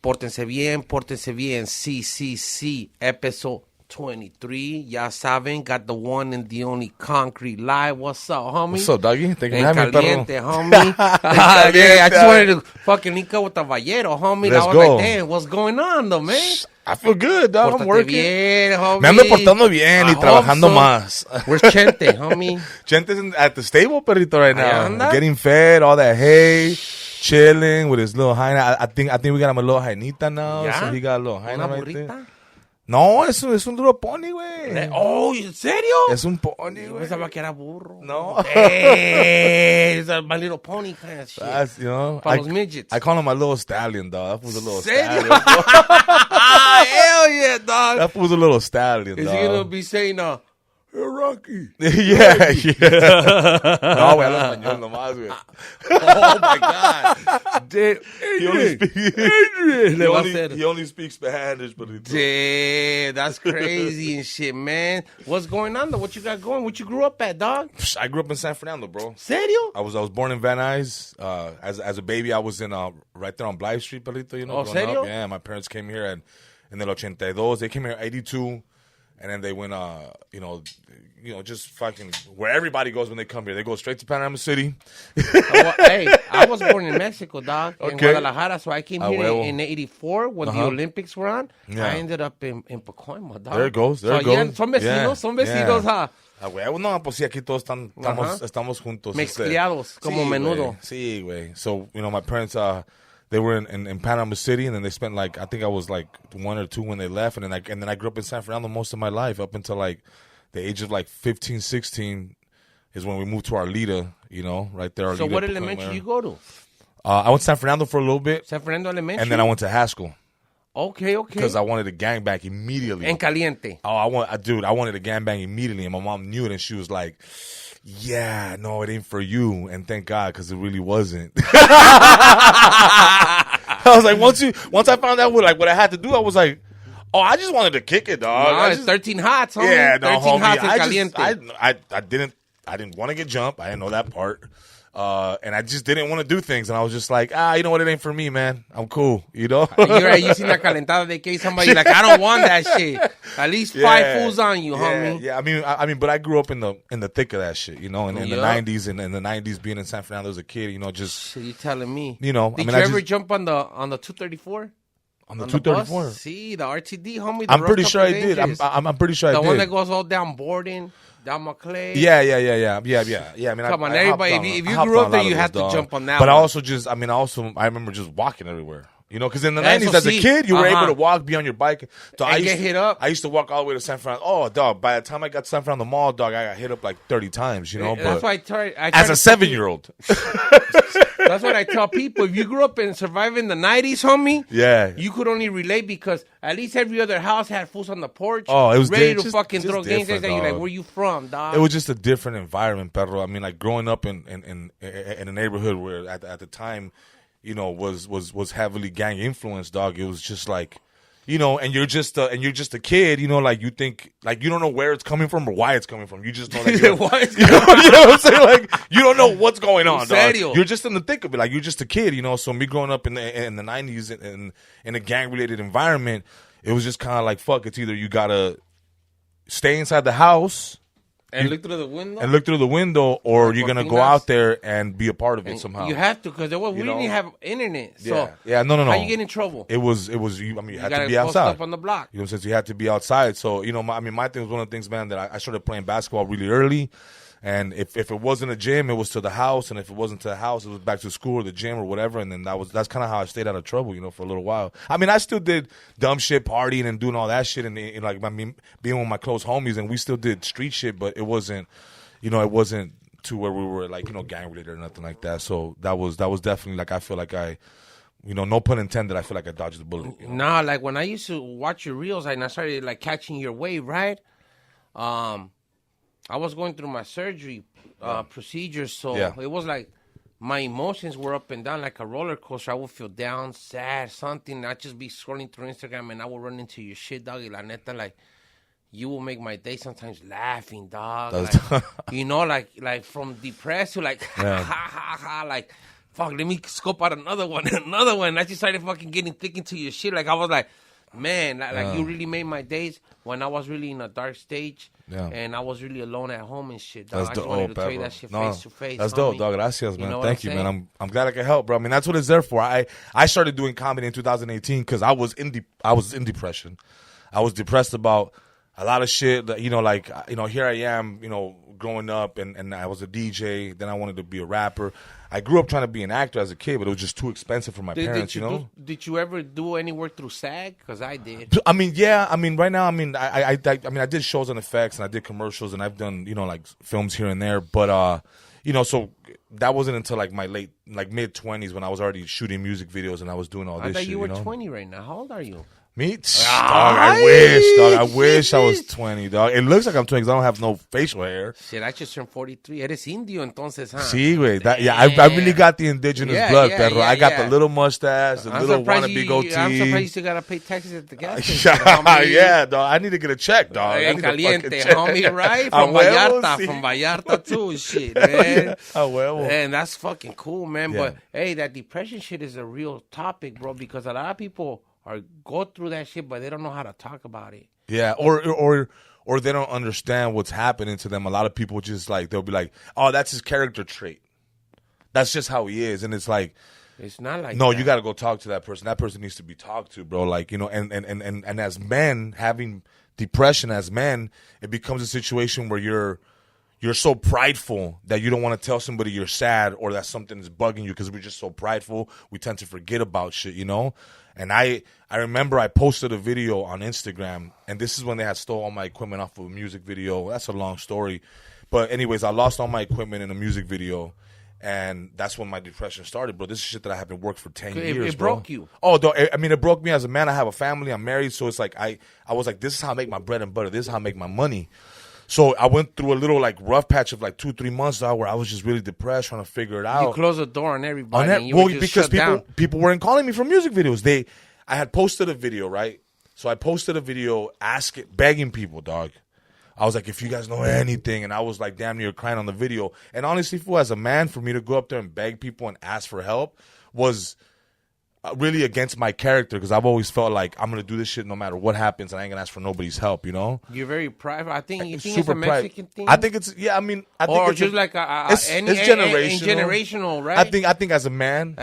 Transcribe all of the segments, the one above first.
Portense Biennn, CCC, episode 23. Ya saben, got the one and the only Concrete Live. What's up, homie? What's up, doggy? Thank you for En having me, caliente, homie. Yeah, I just wanted to fucking link up with the Vallero, homie. Let's I was go. like, damn, what's going on, though, man? I feel good, dog. I'm Pórtate working. bien, homie. Me ando portando bien y trabajando más. Where's Chente, homie? Chente's at the stable, perrito, right now. anda? Getting fed, all that hay, chilling with his little hyena. I think we got him a little jainita now, Yeah? so he got a little hyena Una right burrita? there. No, es un little pony, güey. Oh, ¿en serio? Es un pony, Yo güey. pensaba que era burro. No. Hey, it's a My Little Pony kind of shit. That's, you know, Para los midgets. I call him my little stallion, dog. That fool's a little ¿Serio? stallion. Hell yeah, dog. That fool's a little stallion, Is dog. he gonna be saying, hey, Rocky? yeah. No, güey, habla español nomás, güey. Oh, my God. Dude, He only speaks, he only speaks Spanish, but Damn, that's crazy and shit, man. What's going on, though? What you got going? What you grew up at, dog? I grew up in San Fernando, bro. Serio? I was born in Van Nuys. As a baby, I was in right there on Blythe Street, Perrito, you know. Oh, growing serio? up. Yeah, my parents came here in el 82. They came here in 82. And then they went, just fucking where everybody goes when they come here. They go straight to Panama City. Hey, I was born in Mexico, dog, in Okay. Guadalajara. So I came here in 84 when the Olympics were on. Yeah. I ended up in Pacoima, dog. There it goes. There it Yeah, goes. son vecinos, huh? Ah, güey, no, pues sí, aquí todos estamos juntos. Mezcliados, como sí, menudo. Güey. Sí, güey. So, my parents, they were in Panama City, and then they spent I think I was 1 or 2 when they left, and then I grew up in San Fernando most of my life up until the age of 15, 16 is when we moved to Arleta, right there. So Arleta, what elementary you go to? I went to San Fernando for a little bit. San Fernando Elementary? And then I went to Haskell. Okay. Because I wanted a gangbang immediately. En caliente. Oh, I wanted a gangbang immediately, and my mom knew it, and she was like, yeah, no, it ain't for you. And thank God, because it really wasn't. I was like, once I found out what I had to do, I was like, oh, I just wanted to kick it, dog. No, it's 13 hots, homie. Yeah, no, 13 homie. hots en caliente. I didn't want to get jumped. I didn't know that part. And I just didn't want to do things. And I was just like, you know what? It ain't for me, man. I'm cool, You seen la calentada de que somebody like, I don't want that shit. At least 5 fools on you, homie. Yeah. I mean, but I grew up in the thick of that shit, in the 90s, and in the 90s, being in San Fernando as a kid, just. Shit, you telling me? Did you ever jump on the 234? On the 234? See, the RTD, homie. I'm pretty sure I did. I'm pretty sure I did. The one that goes all down Borden. Down McClay. Yeah. I mean, come on, everybody. If you grew up there, you have to jump on that. But one. I remember just walking everywhere. Because in the 90s, as a kid, you were able to walk, be on your bike. So and get hit up. I used to walk all the way to San Fernando. Oh, dog! By the time I got to San Fernando Mall, dog, I got hit up 30 times. That's why I tried as a 7-year-old. That's what I tell people. If you grew up and survived in the 90s, homie, you could only relate because at least every other house had fools on the porch. Oh, it was ready to fucking throw games. And you're like, where you from, dog? It was just a different environment, perro. I mean, growing up in a neighborhood where at the time, was heavily gang influenced, dog. It was just and you're just a kid, you think, you don't know where it's coming from or why it's coming from. You just know that you know what I'm saying? You don't know what's going on, dog. You're just in the thick of it. You're just a kid, So me growing up in the 90s in a gang-related environment, it was just kind of fuck, it's either you gotta stay inside the house and look through the window, or you're gonna go out there and be a part of it somehow. You have to, because we didn't have internet. So no. How you get in trouble? It was. You had to be outside. Up on the block. Since you had to be outside. So my thing was one of the things, man, that I started playing basketball really early. And if it wasn't a gym, it was to the house, and if it wasn't to the house, it was back to school or the gym or whatever. And then that's kind of how I stayed out of trouble, for a little while. I mean, I still did dumb shit, partying and doing all that shit, and being with my close homies, and we still did street shit, but it wasn't, it wasn't to where we were gang related or nothing like that. So that was definitely I feel like I. No pun intended, I feel like I dodged the bullet. Nah, when I used to watch your reels and I started catching your wave, right? I was going through my surgery procedure, so it was my emotions were up and down like a roller coaster. I would feel down, sad, something. I'd just be scrolling through Instagram and I would run into your shit, dog. Y la neta, you will make my day sometimes laughing, dog. Like from depressed to ha ha ha, fuck, let me scope out another one, another one. I just started fucking getting thick into your shit. Like, I was like, man, like you really made my days when I was really in a dark stage. Yeah. And I was really alone at home and shit, dog. I just wanted to tell you that shit face to face. That's dope, dog. Gracias, man. Thank you, man. I'm glad I could help, bro. I mean, that's what it's there for. I started doing comedy in 2018 because I was in depression. I was depressed about a lot of shit. That, like, here I am, growing up, and I was a DJ. Then I wanted to be a rapper. I grew up trying to be an actor as a kid, but it was just too expensive for my parents, Did you ever do any work through SAG? Because I did. I mean, yeah. I mean, right now, I did shows on effects, and I did commercials, and I've done, like, films here and there. But, so that wasn't until, like, my mid-20s when I was already shooting music videos and I was doing all this shit, I thought you were 20 right now. How old are you? Me? Dog, I wish I was 20, dog. It looks like I'm 20 because I don't have no facial hair. Shit, I just turned 43. Eres indio, entonces, huh? Sí, güey. I really got the indigenous blood, perro. I got the little mustache, the little wannabe goatee. I'm surprised you still got to pay taxes at the gas station. Yeah, dog. I need to get a check, dog. En caliente, homie, right? From Vallarta too, shit, man. Man, that's fucking cool, man. But, hey, that depression shit is a real topic, bro, because a lot of people go through that shit, but they don't know how to talk about it. Yeah, or they don't understand what's happening to them. A lot of people just they'll be like, "Oh, that's his character trait. That's just how he is," and it's like, it's not like no. That. You got to go talk to that person. That person needs to be talked to, bro. Like, and as men having depression, as men, it becomes a situation where you're so prideful that you don't want to tell somebody you're sad or that something is bugging you because we're just so prideful. We tend to forget about shit, And I remember I posted a video on Instagram, and this is when they had stole all my equipment off of a music video. That's a long story. But anyways, I lost all my equipment in a music video, and that's when my depression started, bro. This is shit that I have been working for 10 years, it broke you. Oh, it broke me as a man. I have a family. I'm married, so it's like I was like, this is how I make my bread and butter. This is how I make my money. So I went through a little rough patch of 2-3 months where I was just really depressed, trying to figure it out. You closed the door on everybody. Because people weren't calling me for music videos. I had posted a video, right? So I posted a video begging people, dog. I was like, if you guys know anything, and I was like damn near crying on the video. And honestly, as a man, for me to go up there and beg people and ask for help was really against my character, because I've always felt like I'm gonna do this shit no matter what happens, and I ain't gonna ask for nobody's help. You're very private. I think it's a Mexican thing. I think it's I think it's just it's generational, right? I think as a man,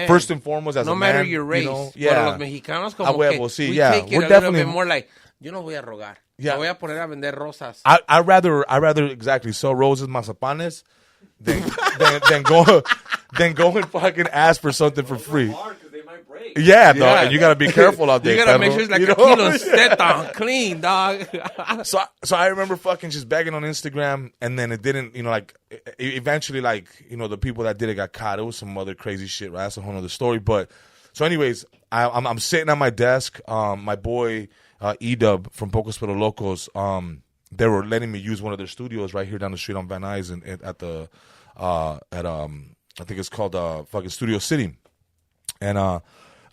first and foremost, as a man, no matter your race. Los mexicanos como que we take it we're a definitely little bit more like, yo no voy a rogar. Yeah. Me voy a poner a vender rosas. I rather exactly sell roses, mazapanes, than go and fucking ask for something for free. Yeah, dog, and you gotta be careful out there. You gotta make sure it's like a kilo set clean, dog. So I remember fucking just begging on Instagram, and then it didn't, eventually, the people that did it got caught. It was some other crazy shit, right? That's a whole other story. But so, anyways, I'm sitting at my desk. My boy E-Dub from Pocos Pero Locos, they were letting me use one of their studios right here down the street on Van Nuys at I think it's called fucking Studio City, and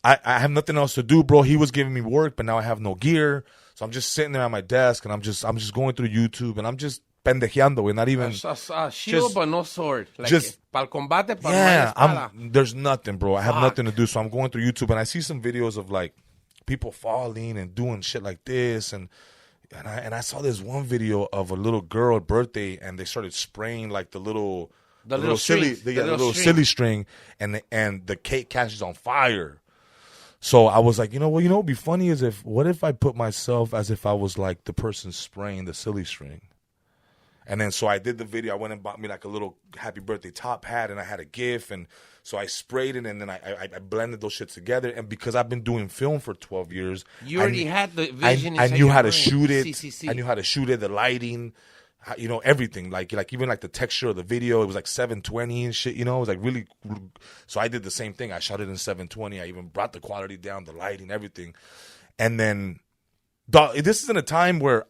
I have nothing else to do, bro. He was giving me work, but now I have no gear. So I'm just sitting there at my desk, and I'm just going through YouTube, and I'm just pendejeando, and not even shield, but no sword. Just para combate, there's nothing, bro. I have nothing to do, so I'm going through YouTube, and I see some videos of people falling and doing shit like this, and I saw this one video of a little girl at birthday, and they started spraying the little silly string, and the cake catches on fire. So I was like, what would be funny is what if I put myself as if I was the person spraying the silly string? And then so I did the video. I went and bought me a little happy birthday top hat, and I had a GIF, and so I sprayed it, and then I blended those shit together. And because I've been doing film for 12 years, you already had the vision. I knew how to shoot it. I knew how to shoot it, the lighting, everything, even the texture of the video. It was 720 and shit, it was really. So I did the same thing. I shot it in 720. I even brought the quality down, the lighting, everything. And then this is in a time where,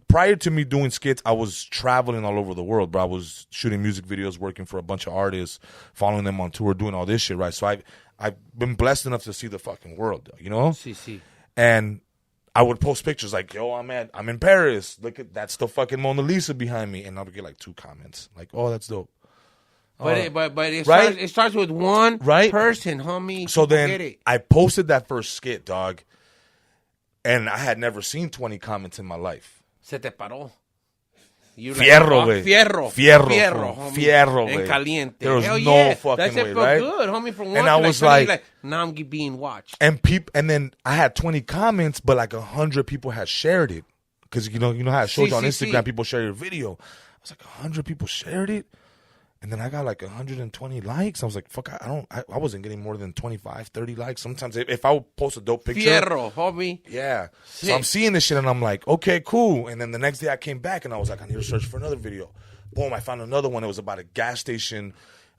prior to me doing skits, I was traveling all over the world, bro. I was shooting music videos, working for a bunch of artists, following them on tour, doing all this shit, right? So I've been blessed enough to see the fucking world, And I would post pictures yo, I'm in Paris. Look that's the fucking Mona Lisa behind me. And I would get 2 comments. Oh, that's dope. But it right? starts with one right? person, homie. So then get it. I posted that first skit, dog, and I had never seen 20 comments in my life. Se te paró. Fierro, güey. Fierro, güey. En caliente. There was Hell no yeah. fucking That way, felt right? good, homie. From one and I was like, now I'm being watched. And then I had 20 comments, but like 100 people had shared it. Because you know how it shows you on Instagram, people share your video. I was like, 100 people shared it. And then I got like 120 likes. I was like, fuck, I wasn't getting more than 25, 30 likes. Sometimes if I would post a dope picture. Fierro, homie. Yeah. Shit. So I'm seeing this shit and I'm like, okay, cool. And then the next day I came back and I was like, I need to search for another video. Boom, I found another one. It was about a gas station.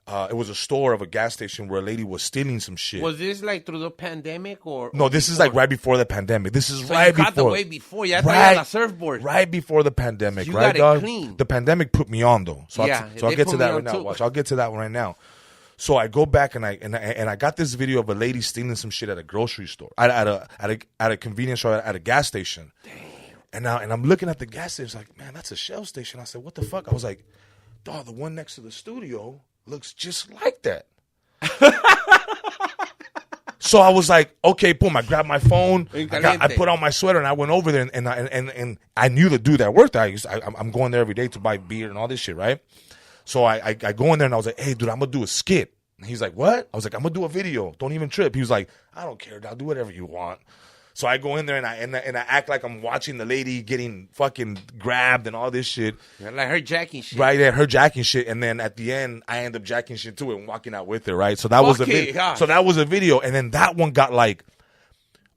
It was a store of a gas station where a lady was stealing some shit. Was this like through the pandemic or? No, this is like right before the pandemic. This is so right you before. got the way before. You had right, a surfboard. Right before the pandemic, you right, got dog? It clean. The pandemic put me on though. So yeah, I'll get to that right now. Too. Watch, I'll get to that one right now. So I go back and I got this video of a lady stealing some shit at a grocery store, at a convenience store, at a gas station. Damn. And I'm looking at the gas station, like, man, that's a Shell station. I said, what the fuck? I was like, dog, the one next to the studio looks just like that. So I was like, okay, boom. I grabbed my phone. I put on my sweater and I went over there and I knew the dude that worked there. I'm going there every day to buy beer and all this shit, right? So I go in there and I was like, hey, dude, I'm gonna do a skit. And he's like, what? I was like, I'm gonna do a video. Don't even trip. He was like, I don't care. I'll do whatever you want. So I go in there and I act like I'm watching the lady getting fucking grabbed and all this shit. Yeah, like her jacking shit. Right there, her jacking shit. And then at the end, I end up jacking shit too and walking out with her, right? So that was a video. Gosh. So that was a video. And then that one got like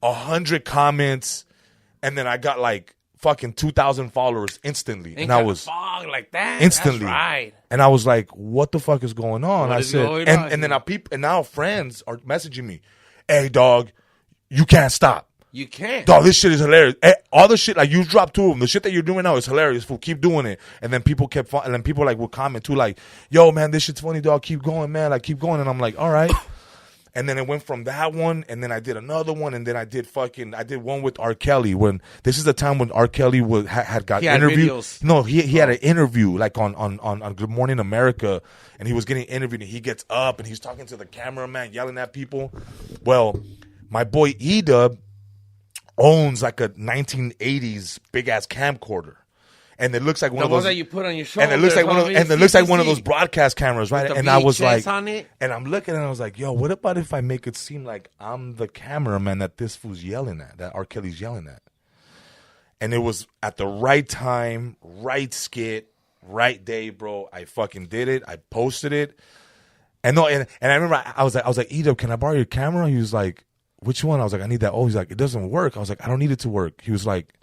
100 comments. And then I got like fucking 2,000 followers instantly. And I was like that. instantly. That's right. And I was like, what the fuck is going on? What I is said, going on? and then now friends are messaging me, hey dog, you can't stop. You can't. Dog, this shit is hilarious. All the shit, like, you dropped 2 of them. The shit that you're doing now is hilarious, fool. Keep doing it. And then people and then people, like, would comment, too, like, yo, man, this shit's funny, dog. Keep going, man. Like, keep going. And I'm like, all right. And then it went from that one, and then I did another one, and then I did one with R. Kelly. When this is the time when R. Kelly had got interviewed. Videos. No, he had an interview, like, on Good Morning America, and he was getting interviewed, and he gets up, and he's talking to the cameraman, yelling at people. Well, my boy E-Dub owns like a 1980s big ass camcorder, and it looks like one of those that you put on your shoulder. And it looks like one of those broadcast cameras, right? And I was like, on it. and I'm looking and I was like, yo, what about if I make it seem like I'm the cameraman that this fool's yelling at, that R. Kelly's yelling at? And it was at the right time, right skit, right day, bro. I fucking did it. I posted it, and I remember I was like, E-Dub, can I borrow your camera? He was like, which one? I was like, I need that. Oh, he's like, it doesn't work. I was like, I don't need it to work. He was like,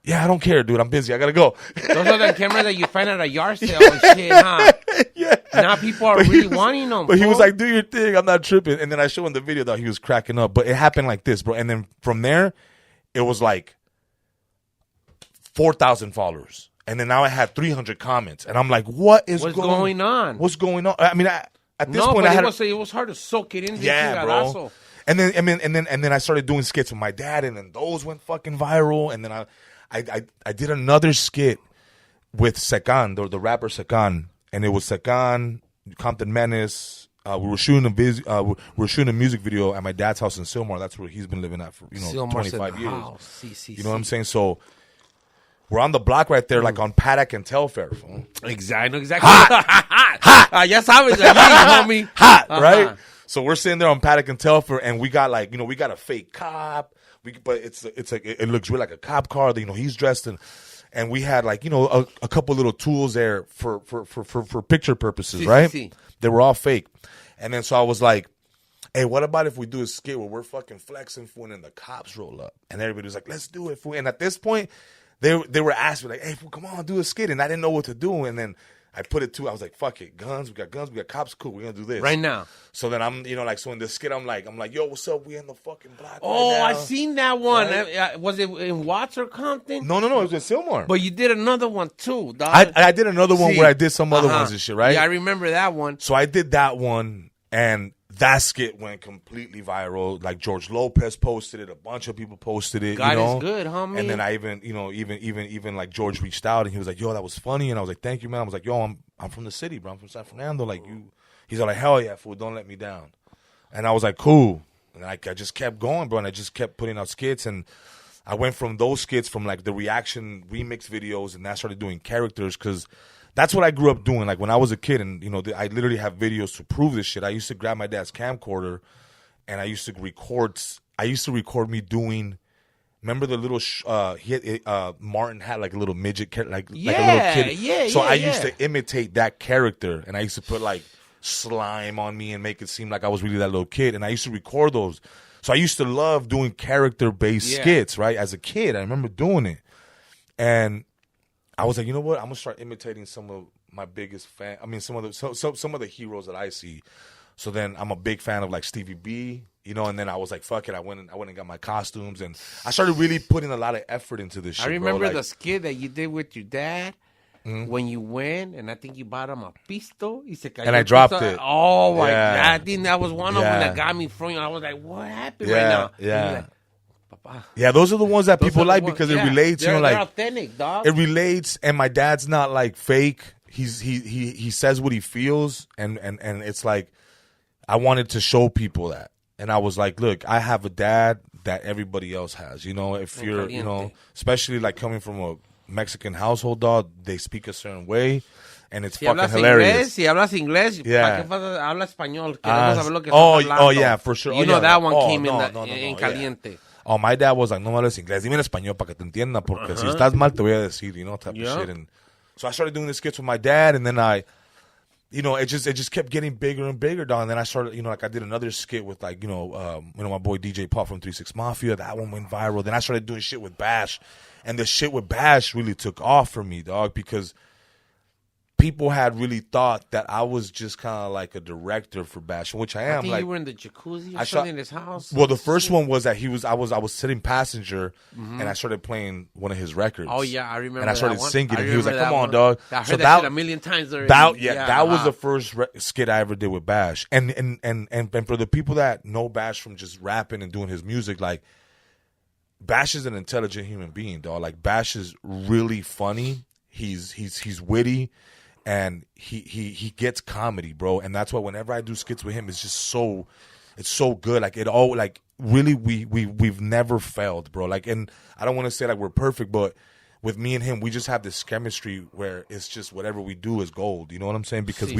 yeah, I don't care, dude. I'm busy. I gotta go. Those are the cameras that you find at a yard sale and shit, huh? Yeah. Now people are really wanting them. But he was like, do your thing. I'm not tripping. And then I showed him the video that he was cracking up. But it happened like this, bro. And then from there, it was like 4,000 followers. And then now I had 300 comments. And I'm like, what's going on? What's going on? I mean, at this point, it was hard to soak it in. Yeah, bro. And then I started doing skits with my dad, and then those went fucking viral. And then I did another skit with Secan, the rapper Secan, and it was Secan, Compton Menace. We were shooting a music video at my dad's house in Sylmar. That's where he's been living at for 25 years. You know what I'm saying? So we're on the block right there, like on Paddock and Telfair. Exactly. Hot. Ya sabes, homie. Hot, right? So we're sitting there on Paddock and Telfair, and we got we got a fake cop. But it's like it looks really like a cop car. He's dressed in, and we had a couple little tools there for picture purposes, right? They were all fake. And then so I was like, hey, what about if we do a skit where we're fucking flexing, fool, and then the cops roll up, and everybody was like, let's do it, fool. And at this point, they were asking me like, hey, fool, come on, do a skit, and I didn't know what to do, and then I put it to, I was like, fuck it, guns, we got cops, cool, we're gonna do this right now. So then I'm, so in the skit, I'm like, yo, what's up? We in the fucking block. Oh, right now. I seen that one. Right? Was it in Watts or Compton? No, it was in Sylmar. But you did another one too, dog. I did another one where I did some other ones and shit, right? Yeah, I remember that one. So I did that one, and that skit went completely viral. Like George Lopez posted it, a bunch of people posted it. God is good, homie. And then I even like George reached out and he was like, "Yo, that was funny," and I was like, "Thank you, man." I was like, "Yo, I'm from the city, bro. I'm from San Fernando. Like He's all like, hell yeah, fool, don't let me down. And I was like, cool. And I just kept going, bro, and I just kept putting out skits. And I went from those skits, from like the reaction remix videos, and I started doing characters, because that's what I grew up doing. Like when I was a kid, and I literally have videos to prove this shit. I used to grab my dad's camcorder, and I used to record me doing. Remember the little Martin had like a little midget, like a little kid. Yeah, so I used to imitate that character, and I used to put like slime on me and make it seem like I was really that little kid. And I used to record those. So I used to love doing character-based skits, right? As a kid, I remember doing it. And I was like, you know what? I'm going to start imitating some of my biggest fan. I mean, some of the heroes that I see. So then I'm a big fan of like Stevie B, and then I was like, fuck it. I went and got my costumes, and I started really putting a lot of effort into this shit. I remember bro. the skit that you did with your dad. Mm-hmm. When you went, and I think you bought him a pisto, and I dropped it. Oh my God! I think that was one of them that got me from you. I was like, "What happened right now?" Yeah, Papa. Yeah. Those are the ones that people like because it relates. They're like authentic, dog. It relates, and my dad's not like fake. He says what he feels, and it's like I wanted to show people that, and I was like, look, I have a dad that everybody else has. If you're, especially like coming from a Mexican household, dog, they speak a certain way, and it's fucking hilarious. Si hablas inglés, yeah. Habla español. Queremos saber lo que estás hablando. Oh, yeah, for sure. That one came in caliente. Yeah. Oh, my dad was like, no me hables inglés, dime en español para que te entienda, porque si estás mal te voy a decir, type of shit. And so I started doing the skits with my dad, and then it just kept getting bigger and bigger, dog. And then I started, like I did another skit with like, my boy DJ Paul from 3-6 Mafia. That one went viral. Then I started doing shit with Bash. And the shit with Bash really took off for me, dog, because people had really thought that I was just kind of like a director for Bash, which I am. I think like, you were in the jacuzzi or something in his house. Well, the first one was that I was sitting passenger, and I started playing one of his records. Oh yeah, I remember. And I started singing, and he was like, "Come on, one. dog." I heard that shit a million times already. That was the first skit I ever did with Bash, and for the people that know Bash from just rapping and doing his music, like. Bash is an intelligent human being, dog. Like Bash is really funny. He's witty, and he gets comedy, bro. And that's why whenever I do skits with him, it's so good. Like it all, like really, we've never failed, bro. Like, and I don't want to say like we're perfect, but with me and him, we just have this chemistry where it's just whatever we do is gold. You know what I'm saying? Because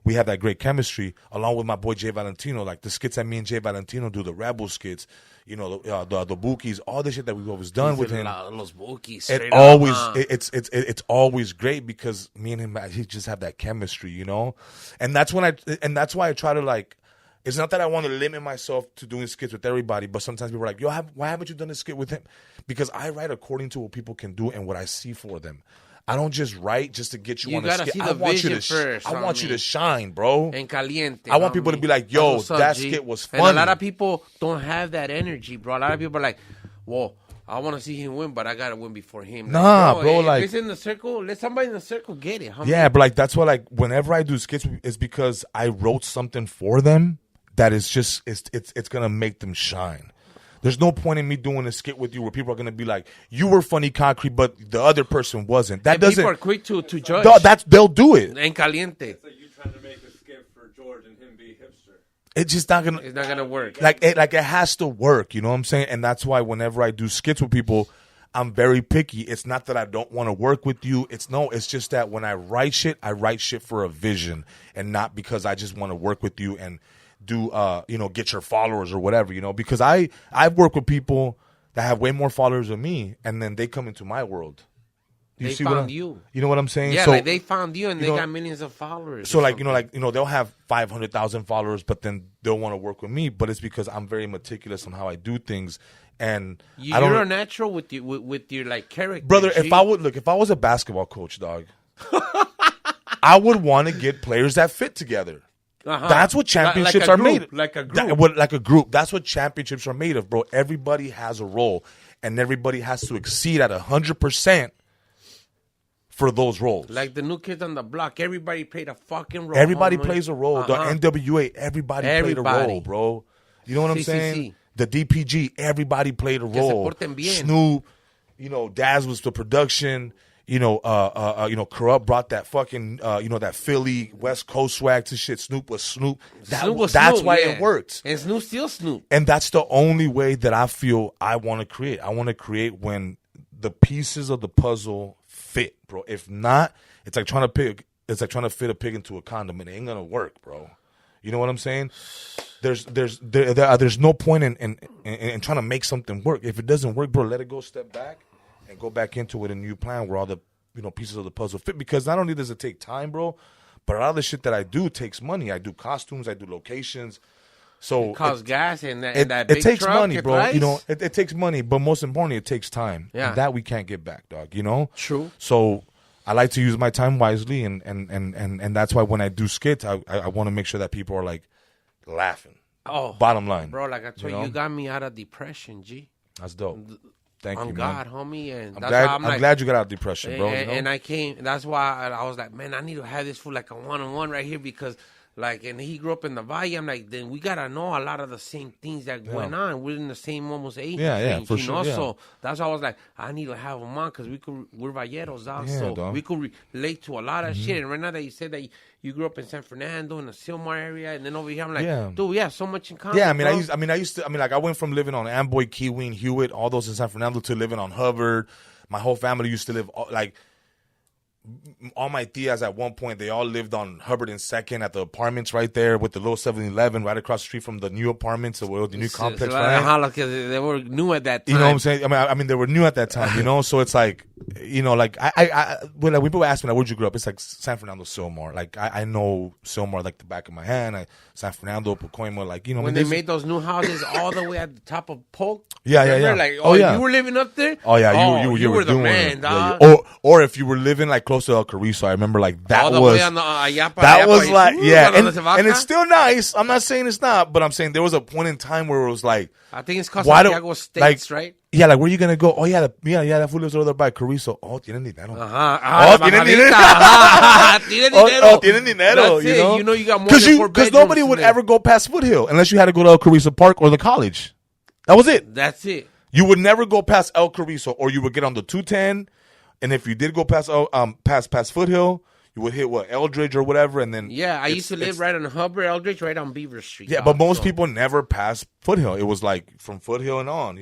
we have that great chemistry along with my boy Jay Valentino. Like the skits that me and Jay Valentino do, the Rebel skits, the Bookies, all the shit that we've always done with him. Los Bookies, it's always great because me and him, he just have that chemistry, and that's why I try to like. It's not that I want to limit myself to doing skits with everybody, but sometimes people are like, yo, why haven't you done a skit with him? Because I write according to what people can do and what I see for them. I don't just write just to get you on a skit. I want you to shine, bro. En caliente. I want people to be like, yo, that skit was funny. And a lot of people don't have that energy, bro. A lot of people are like, whoa, I want to see him win, but I got to win before him. Nah, bro. If it's in the circle, let somebody in the circle get it. Yeah, but like that's why like whenever I do skits, it's because I wrote something for them that is just it's gonna make them shine. There's no point in me doing a skit with you where people are gonna be like, "You were funny, concrete, but the other person wasn't." That doesn't. People are quick to judge. They'll do it. En caliente. It's like you trying to make a skit for George and him be hipster. It's just not gonna. It's not gonna work. Like it has to work. You know what I'm saying? And that's why whenever I do skits with people, I'm very picky. It's not that I don't want to work with you. It's just that when I write shit for a vision and not because I just want to work with you and do get your followers or whatever, because I've worked with people that have way more followers than me, and then they come into my world. They found you. You know what I'm saying? Yeah, so, like they found you and they got millions of followers. So they'll have 500,000 followers, but then they'll want to work with me. But it's because I'm very meticulous on how I do things, and you're natural with your like character, brother. If I was a basketball coach, dog, I would want to get players that fit together. That's what championships are made of. Like a group. Like a group. That's what championships are made of, bro. Everybody has a role, and everybody has to exceed at 100% for those roles. Like the New Kids on the Block. Everybody played a fucking role. Everybody plays a role. The NWA, everybody played a role, bro. You know what I'm saying? The DPG, everybody played a role. Portense Biennn. Snoop, Daz was the production. Corrupt brought that fucking, that Philly West Coast swag to shit. Snoop was Snoop. That's why it worked. And Snoop still Snoop. And that's the only way that I feel I want to create. I want to create when the pieces of the puzzle fit, bro. If not, it's like trying to fit a pig into a condom. It ain't gonna work, bro. You know what I'm saying? There's no point in trying to make something work. If it doesn't work, bro, let it go. Step back and go back into it. A new plan where all the pieces of the puzzle fit. Because not only does it take time, bro, but a lot of the shit that I do takes money. I do costumes. I do locations. So it costs gas and that big it takes truck, money, bro. Price? It takes money, but most importantly, it takes time. Yeah, and that we can't get back, dog. True. So I like to use my time wisely, and that's why when I do skits, I want to make sure that people are like laughing. Oh, bottom line, bro. Like I told you, you got me out of depression, G. That's dope. Thank you, man. God, homie, and I'm glad you got out of depression, bro. And I came. That's why I was like, man, I need to have this for like a one-on-one right here because. Like, and he grew up in the Valle. I'm like, then we gotta know a lot of the same things that went on. We're in the same almost age range, for sure. Yeah. So that's why I was like, I need to have him on because we're Valleros, dog. So dog. we could relate to a lot of shit. And right now that you said that you grew up in San Fernando in the Silmar area, and then over here, I'm like, dude, we have so much in common. Yeah, I went from living on Amboy, Keowee, Hewitt, all those in San Fernando, to living on Hubbard. My whole family used to live like. All my tias at one point, they all lived on Hubbard and 2nd at the apartments right there with the little 7-Eleven right across the street from the new apartments, the new complex. Right? They were new at that time. You know what I'm saying? I mean, they were new at that time, So it's like, when people ask me, like, where'd you grow up? It's like San Fernando, Silmar. Like, I know Silmar like the back of my hand. San Fernando, Pacoima, like, When they made those new houses all the way at the top of Polk. Yeah. Like, you were living up there? Oh, yeah, you were the doing man, dog. Yeah. Or if you were living, like, close to El Carrizo, I remember, like, that was... And it's still nice. I'm not saying it's not, but I'm saying there was a point in time where it was like... I think it's called Santiago States, right? Yeah, like, where are you going to go? Oh, yeah, that fool lives over there by Carrizo. Oh, tienen dinero. Tienen dinero. Tienen dinero, you know you got more than 4 bedrooms. Because nobody would ever go past Foothill unless you had to go to El Carrizo Park or the college. That was it. That's it. You would never go past El Carrizo, or you would get on the 210, and if you did go past Foothill, you would hit Eldridge or whatever, and then I used to live right on Hubbard, Eldridge, right on Beaver Street. Yeah, but most people never passed Foothill. It was like from Foothill and on,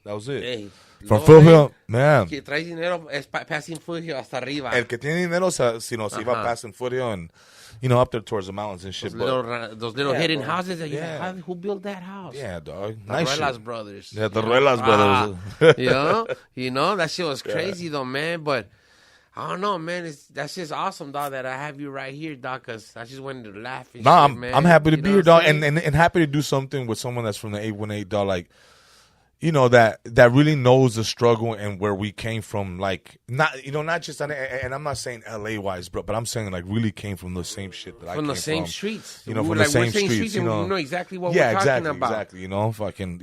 that was it. Hey, from Foothill, man. Que traes dinero es passing Foothill hasta arriba. El que tiene dinero, se iba passing Foothill and up there towards the mountains and shit. Those little hidden houses that who built that house? Yeah, dog. The nice Ruelas shit. brothers. Yeah, the Ruelas brothers. That shit was crazy though, man. But I don't know, man. That's just awesome, dog, that I have you right here, dog, because I just wanted to laugh and shit, man. I'm happy to be here, dog, and happy to do something with someone that's from the 818, dog, like, that really knows the struggle and where we came from, like, not just, and I'm not saying LA wise, but I'm saying, like, really came from the same shit that I came from. From the same streets. From the same streets, and we know exactly what we're talking about. Exactly, fucking,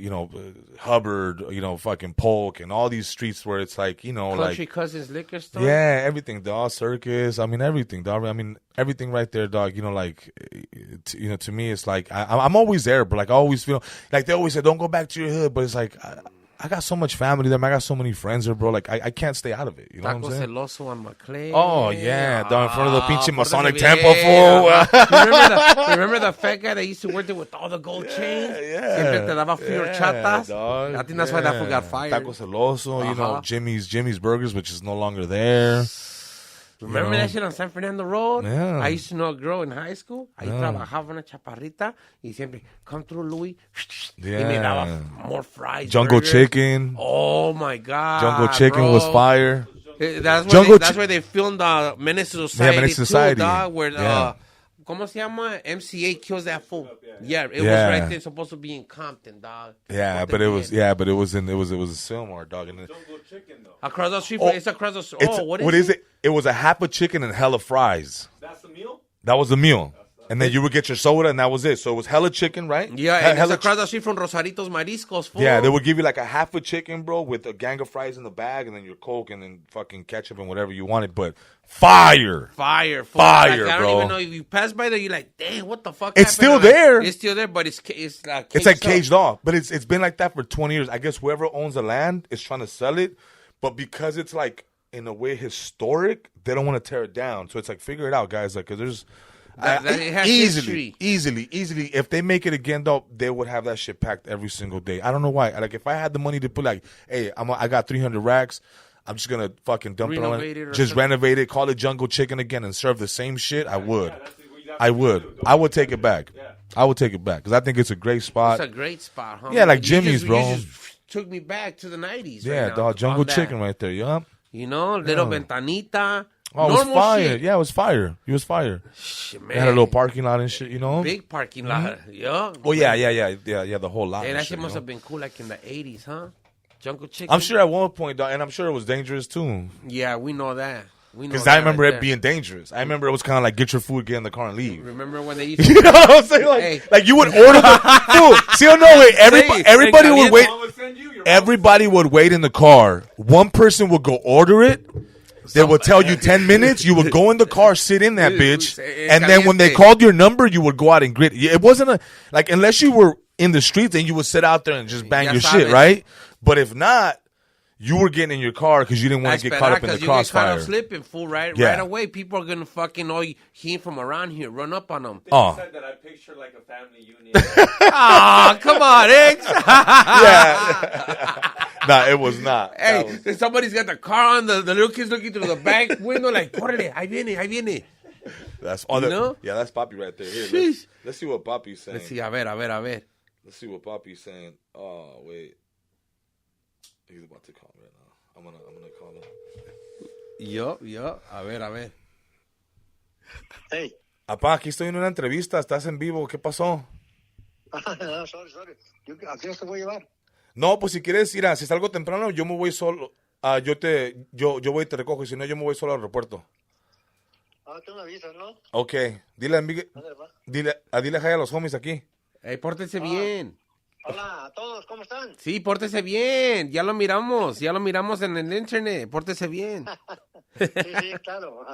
Hubbard, fucking Polk, and all these streets where it's like, Country Cousins liquor store. Yeah, everything, dog, Circus, I mean, everything, dog, everything right there, dog, to me, it's like, I'm always there, but, like, I always feel, like, they always say, don't go back to your hood, but it's like, I got so much family there, man. I got so many friends there, bro. Like, I can't stay out of it. You know what I'm saying? Taco Celoso on McLean. Oh, yeah. Down in front of the pinche Masonic temple, fool. Remember the fat guy that used to work there with all the gold chains? Yeah. Siempre te daba free horchatas. I think that's why that fool got fired. Taco Celoso, Jimmy's Burgers, which is no longer there. Remember that shit on San Fernando Road? Yeah. I used to know a girl in high school. Ahí trabajaba una chaparrita y siempre, come through, Louis. Yeah. Y me daba more fries. Jungle burgers. Chicken. Oh, my God. Jungle Chicken bro. was fire. That's where they filmed Menace to Society. Yeah, Menace to Society. Too, dog, where, ¿cómo se llama? MCA kills that fool. Yeah, it was right there. Supposed to be in Compton, dog. Yeah, but it was a Silmar, dog. And Jungle Chicken, though. Across the street. It's across the street. What is it? It was a half a chicken and hella fries. That's the meal? That was the meal. And then you would get your soda, and that was it. So it was hella chicken, right? Yeah, and it's across the street from Rosaritos Mariscos, fool. Yeah, they would give you like a half a chicken, bro, with a gang of fries in the bag, and then your Coke, and then fucking ketchup and whatever you wanted. But fire, fool. Fire, like, bro. I don't even know if you pass by there. You're like, damn, what the fuck? It's still there. It's still there, but it's caged off. But it's been like that for 20 years. I guess whoever owns the land is trying to sell it, but because it's like in a way historic, they don't want to tear it down. So it's like, figure it out, guys. Like, because there's it has easily, if they make it again, though, they would have that shit packed every single day. I don't know why. Like, if I had the money to put, like, hey, I got 300 racks, I'm just gonna fucking dump it on it, just renovate it, call it Jungle Chicken again, and serve the same shit. I would. I would take it back. Yeah. I would take it back because I think it's a great spot. It's a great spot, huh? Yeah, like Jimmy's, bro. You just took me back to the 90s. Yeah, right dog, Jungle Chicken right there, yeah. You know, little ventanita. Oh, it was fire. Shit. Yeah, it was fire. It was fire. Shit, man. They had a little parking lot and shit, you know? Big parking lot, yeah. Oh, yeah, the whole lot. Hey, that shit must have been cool like in the 80s, huh? Jungle Chicken. I'm sure at one point, dog, and I'm sure it was dangerous too. Yeah, we know that. Because I remember it being dangerous. I remember it was kind of like get your food, get in the car, and leave. Remember when they used to... You know what I'm saying? Like you would order the food. See, no, wait. Everybody would wait. Everybody would wait in the car. One person would go order it. They would tell you 10 minutes. You would go in the car, sit in that bitch. And then when they called your number, you would go out and grit. It wasn't like, unless you were in the streets, then you would sit out there and just bang your shit, right? But if not, you were getting in your car because you didn't want to get caught up in the crossfire. You get caught up slipping, fool, right? Yeah. Right away, people are going to fucking know he ain't from around here. Run up on them. They said that I picture like a family union. Oh, come on, X. Yeah. Nah, it was not. Hey, somebody's got the car on, the little kid's looking through the back window like, órale, ahí viene. That's all that. No? Yeah, that's Papi right there. Here, let's see what Papi's saying. Let's see, a ver. Let's see what Papi's saying. Oh, wait. He's about to call right now. I'm gonna call him. Yo. A ver. Hey. Apá, aquí estoy en una entrevista. Estás en vivo. ¿Qué pasó? No, sorry. ¿A qué te voy a llevar? No, pues si quieres ir si salgo temprano, yo me voy solo. Yo voy y te recojo. Y si no, yo me voy solo al aeropuerto. Tú me avisas, ¿no? Ok. Dile a Jaya a los homies aquí. Hey, pórtense bien. Hola a todos, ¿cómo están? Sí, pórtese bien. Ya lo miramos en el internet. Pórtese bien. Sí, claro.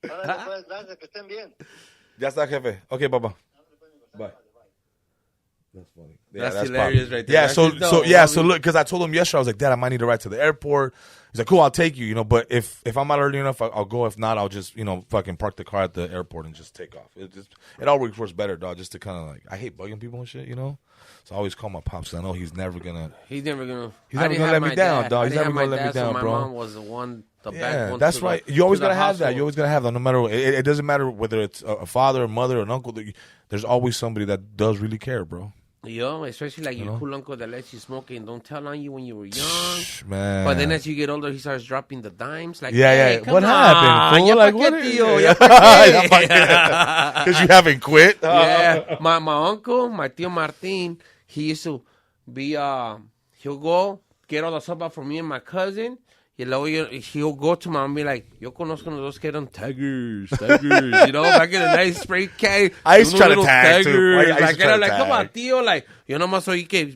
Ahora pues, gracias, que estén bien. Ya está, jefe. Ok, papá. Bye. That's funny. Yeah, that's hilarious right there. Yeah, so look, because I told him yesterday, I was like, Dad, I might need to ride to the airport. He's like, cool, I'll take you, you know, but if I'm out early enough, I'll go. If not, I'll just, fucking park the car at the airport and just take off. It all works better, dog, just to kind of like, I hate bugging people and shit, you know? So I always call my pops because I know he's never gonna let me down, dog. He's never gonna let me down, bro. My mom was the one, backbone. That's right. You always gotta have that. You always gotta have that. No matter what. It doesn't matter whether it's a father, a mother, or an uncle. There's always somebody that does really care, bro. Yo, especially like your cool uncle that lets you smoke and don't tell on you when you were young. Man. But then as you get older, he starts dropping the dimes. Like, hey, come what happened? Ya like, what? Because you haven't quit. Yeah, my uncle, my tío Martin, he used to be he'll go get all the sopa for me and my cousin. Y luego he'll go to my mom and be like, yo conozco unos dos que eran taggers. You know, back in the night, spray can. I used to try to tag, too. Like, come on, tío. Like, yo nomás oí que,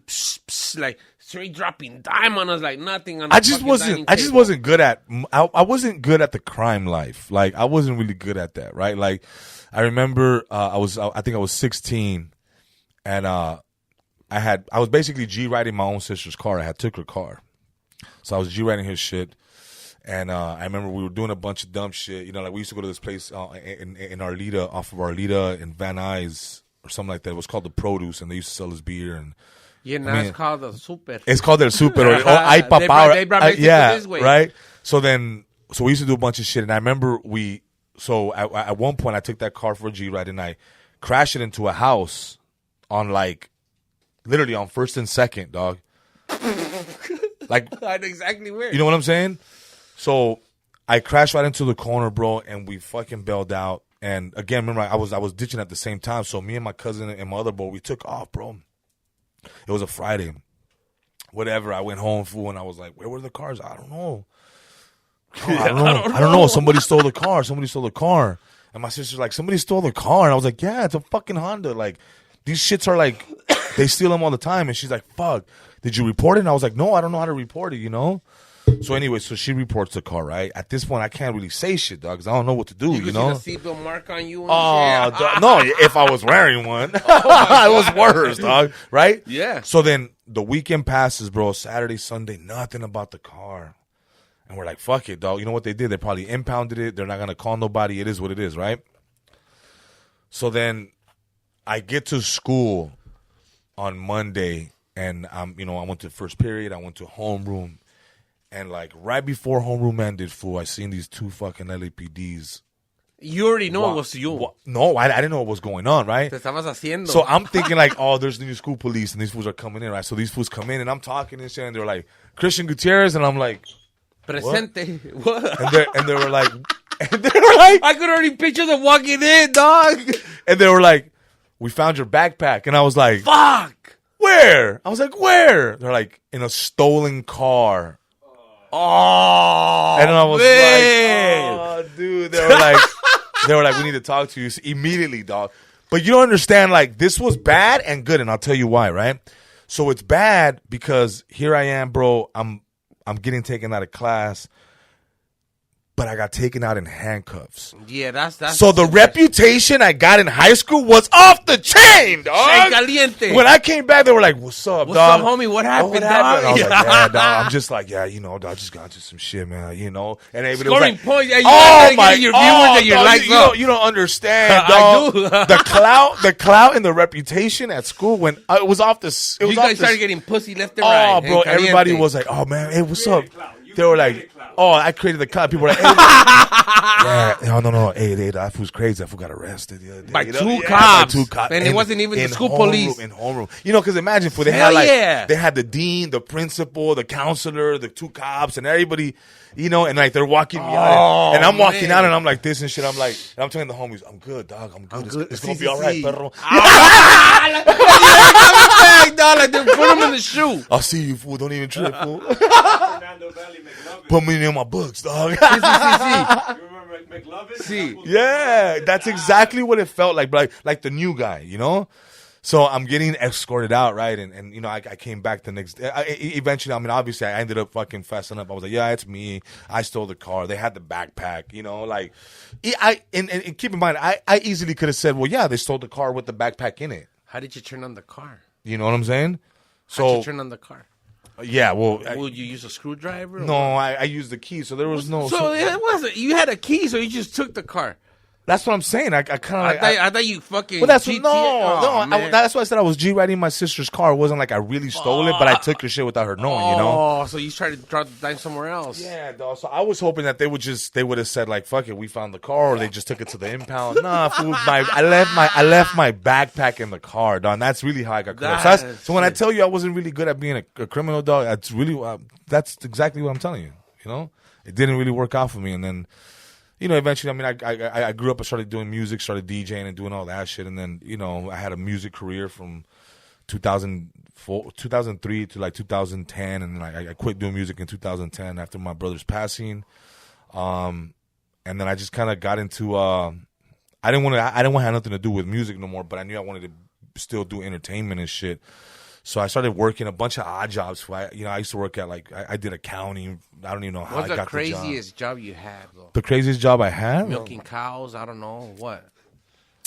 like, straight dropping dime on us like nothing. I just wasn't good at, I wasn't good at the crime life. Like, I wasn't really good at that, right? Like, I remember, I think I was 16, and I was basically G-riding my own sister's car. I took her car. So I was G-riding his shit, and I remember we were doing a bunch of dumb shit. You know, like we used to go to this place in Arleta, off of Arleta in Van Nuys or something like that. It was called The Produce, and they used to sell this beer. And it's called the Super. It's called the Super. Or Ay Papá. They brought Mexico this way. Right? So we used to do a bunch of shit, and I remember at one point I took that car for a G-ride, and I crashed it into a house on literally on 1st and 2nd, dog. Like, I know exactly where. You know what I'm saying? So I crashed right into the corner, bro, and we fucking bailed out. And again, remember, I was ditching at the same time. So me and my cousin and my other boy, we took off, bro. It was a Friday. Whatever. I went home, fool, and I was like, where were the cars? I don't know. I don't know. Somebody stole the car. And my sister's like, somebody stole the car. And I was like, yeah, it's a fucking Honda. Like, these shits are like, they steal them all the time. And she's like, fuck. Did you report it? And I was like, no, I don't know how to report it, you know? So anyway, so she reports the car, right? At this point, I can't really say shit, dog, because I don't know what to do, you know? See the seatbelt mark on you? No, if I was wearing one. It was worse, dog, right? Yeah. So then the weekend passes, bro. Saturday, Sunday, nothing about the car. And we're like, fuck it, dog. You know what they did? They probably impounded it. They're not going to call nobody. It is what it is, right? So then I get to school on Monday, and I went to first period. I went to homeroom. And, like, right before homeroom ended, fool, I seen these 2 fucking LAPDs. You already know it was you. No, I didn't know what was going on, right? Te estabas haciendo. So I'm thinking, like, oh, there's the new school police, and these fools are coming in, right? So these fools come in, and I'm talking and shit, and they're like, Christian Gutierrez, and I'm like, Presente. What? And they were like, I could already picture them walking in, dog. And they were like, we found your backpack. And I was like, fuck. Where? I was like, where? They're like, in a stolen car. Oh, and I was man. like, oh, dude. They were like, we need to talk to you immediately, dog. But you don't understand, like, this was bad and good, and I'll tell you why, right? So it's bad because here I am, bro. I'm getting taken out of class, but I got taken out in handcuffs. Yeah, that's so the reputation I got in high school was off the chain, dog. Caliente. When I came back, they were like, "What's up, dog? What's up, homie? What happened, dog?" I was like, "Yeah, dog." I'm just like, "Yeah, dog, I just got into some shit, man, And everybody scoring was like, points. Yeah, oh my, your viewers and your dog, likes you don't understand, dog. I do. the clout and the reputation at school when it was off this. You guys started getting pussy left and right. Oh, bro, everybody was like, "Oh man, hey, what's up?" They were like, "Oh, I created the clout." People were like, hey, "Yeah, no, hey, that fool's crazy. That fool got arrested the other day." By two cops. By 2 cops, and it wasn't even the school police in homeroom. Because imagine, fool, they had the dean, the principal, the counselor, the 2 cops, and everybody. And like they're walking me out, and I'm walking out, and I'm like this and shit. I'm like, and I'm telling the homies, "I'm good, dog. I'm good. It's gonna be all right, perro." Like they put him in the shoe. I'll see you, fool. Don't even trip, fool. Put me in my books, dog. You remember McLovin? See. Yeah, that's exactly what it felt like, like the new guy, So I'm getting escorted out, right? And I came back the next day. Eventually, obviously, I ended up fucking fessing up. I was like, yeah, it's me. I stole the car. They had the backpack, and keep in mind, I easily could have said, well, yeah, they stole the car with the backpack in it. How did you turn on the car? You know what I'm saying? How did you turn on the car? Yeah, well... Would you use a screwdriver? No, I used the key, so there was no... So it wasn't... You had a key, so you just took the car. That's what I'm saying. I kind of... I thought you fucking... Well, that's that's why I said I was G-riding my sister's car. It wasn't like I really stole it, but I took her shit without her knowing, Oh, so you tried to drop the dime somewhere else. Yeah, dog. So I was hoping that they would have said like, fuck it, we found the car, or they just took it to the impound. Nah, fool, I left my backpack in the car, dog. And that's really how I got caught. So when I tell you I wasn't really good at being a criminal, dog, that's exactly what I'm telling you. It didn't really work out for me, and then... eventually, I grew up, I started doing music, started DJing and doing all that shit. And then, I had a music career from 2003 to like 2010. And then I quit doing music in 2010 after my brother's passing. And then I just kind of got into, I didn't want to have nothing to do with music no more, but I knew I wanted to still do entertainment and shit. So I started working a bunch of odd jobs. I used to work at I did accounting. I don't even know how I got the job. What's the craziest job you had, though? The craziest job I had? Milking cows. I don't know what.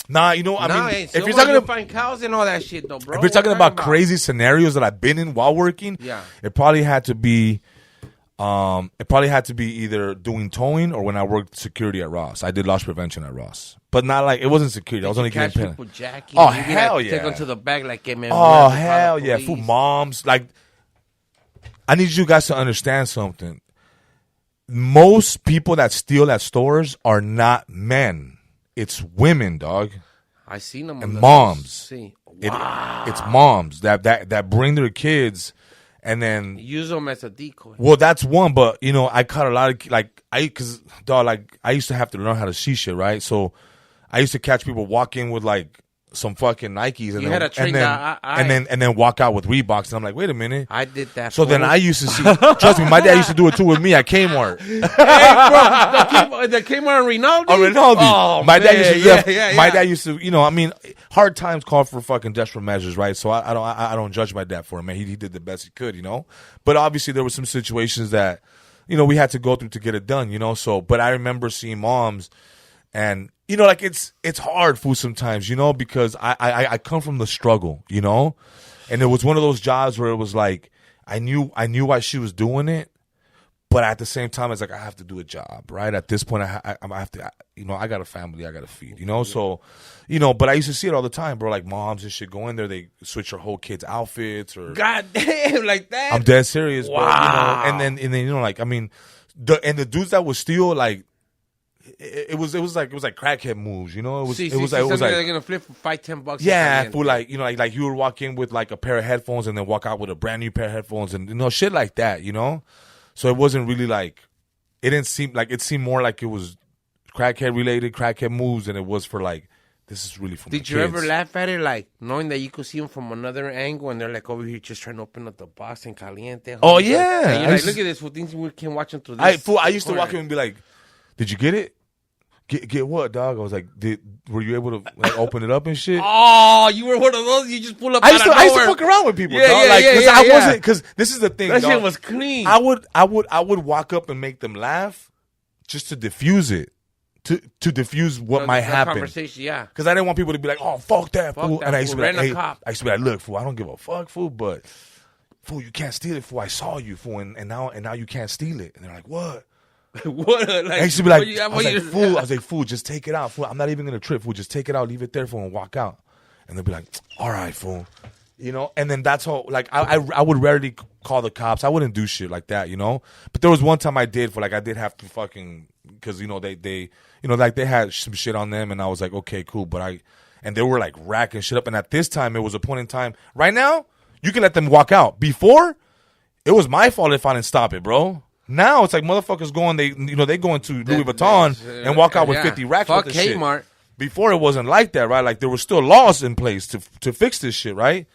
Nah, if you're talking about find cows and all that shit, though, bro. If you're talking about crazy scenarios that I've been in while working, it probably had to be. It probably had to be either doing towing or when I worked security at Ross. I did loss prevention at Ross, but not like it wasn't security. I was only getting paid. People jacking. Oh hell yeah! Take them to the back like man. Oh hell yeah! Fool moms like. I need you guys to understand something. Most people that steal at stores are not men. It's women, dog. I seen them. And moms. See, wow. It's moms that bring their kids. And then use them as a decoy. Well, that's one, but I caught a lot of I used to have to learn how to see shit, right? So I used to catch people walk in with like some fucking Nikes, and then walk out with Reeboks, and I'm like, wait a minute, I did that. So then I used to see. Trust me, my dad used to do it too with me at Kmart. Hey, bro, the Kmart and Rinaldi. Oh, my dad used to. My dad used to. Hard times call for fucking desperate measures, right? So I don't judge my dad for it, man. He did the best he could, But obviously there were some situations that, we had to go through to get it done, So, but I remember seeing moms. And, it's hard, fool, sometimes, because I come from the struggle, and it was one of those jobs where it was like, I knew why she was doing it, But at the same time, it's like I have to do a job, right? At this point, I have to, I got a family I got to feed, So, but I used to see it all the time, bro. Like moms and shit go in there, they switch their whole kids' outfits or. God damn, like that. I'm dead serious, wow. bro. And then the dudes that would steal, like, it was like crackhead moves, It was like they're gonna flip for $5-10. Yeah, for like like you would walk in with like a pair of headphones and then walk out with a brand new pair of headphones and shit like that, So it wasn't really like, it seemed more like it was crackhead related, crackhead moves than it was for like, this is really for Did you ever laugh at it, like knowing that you could see them from another angle and they're like over here just trying to open up the box and caliente? Oh yeah, and you're like, look at this, things we can watch them through this. I used to walk in and be like, did you get it? Get what, dog? I was like, were you able to like open it up and shit? Oh, you were one of those. You just pull up. I used to fuck around with people, dog. I wasn't, because this is the thing. That dog. shit was clean. I would walk up and make them laugh, just to diffuse it, to diffuse what might happen. Conversation, yeah. Because I didn't want people to be like, oh, fuck that fool. And I used to be like, cop. I used to be like, look, fool, I don't give a fuck, fool, but fool, you can't steal it, fool. I saw you, fool, and now you can't steal it. And they're like, what? What? Like, I used to be like, I was like, fool, just take it out, fool. I'm not even gonna trip, fool. Just take it out, leave it there, fool, and walk out. And they'll be like, all right, fool. And then that's how, like, I would rarely call the cops. I wouldn't do shit like that, But there was one time I did, I did have to fucking, because they like they had some shit on them, and I was like, okay, cool. And they were like racking shit up. And at this time, it was a point in time. Right now, you can let them walk out. Before, it was my fault if I didn't stop it, bro. Now it's like motherfuckers going, they go into Louis Vuitton and walk out with 50 racks worth of shit. Kmart. Before it wasn't like that, right? Like there were still laws in place to fix this shit, right?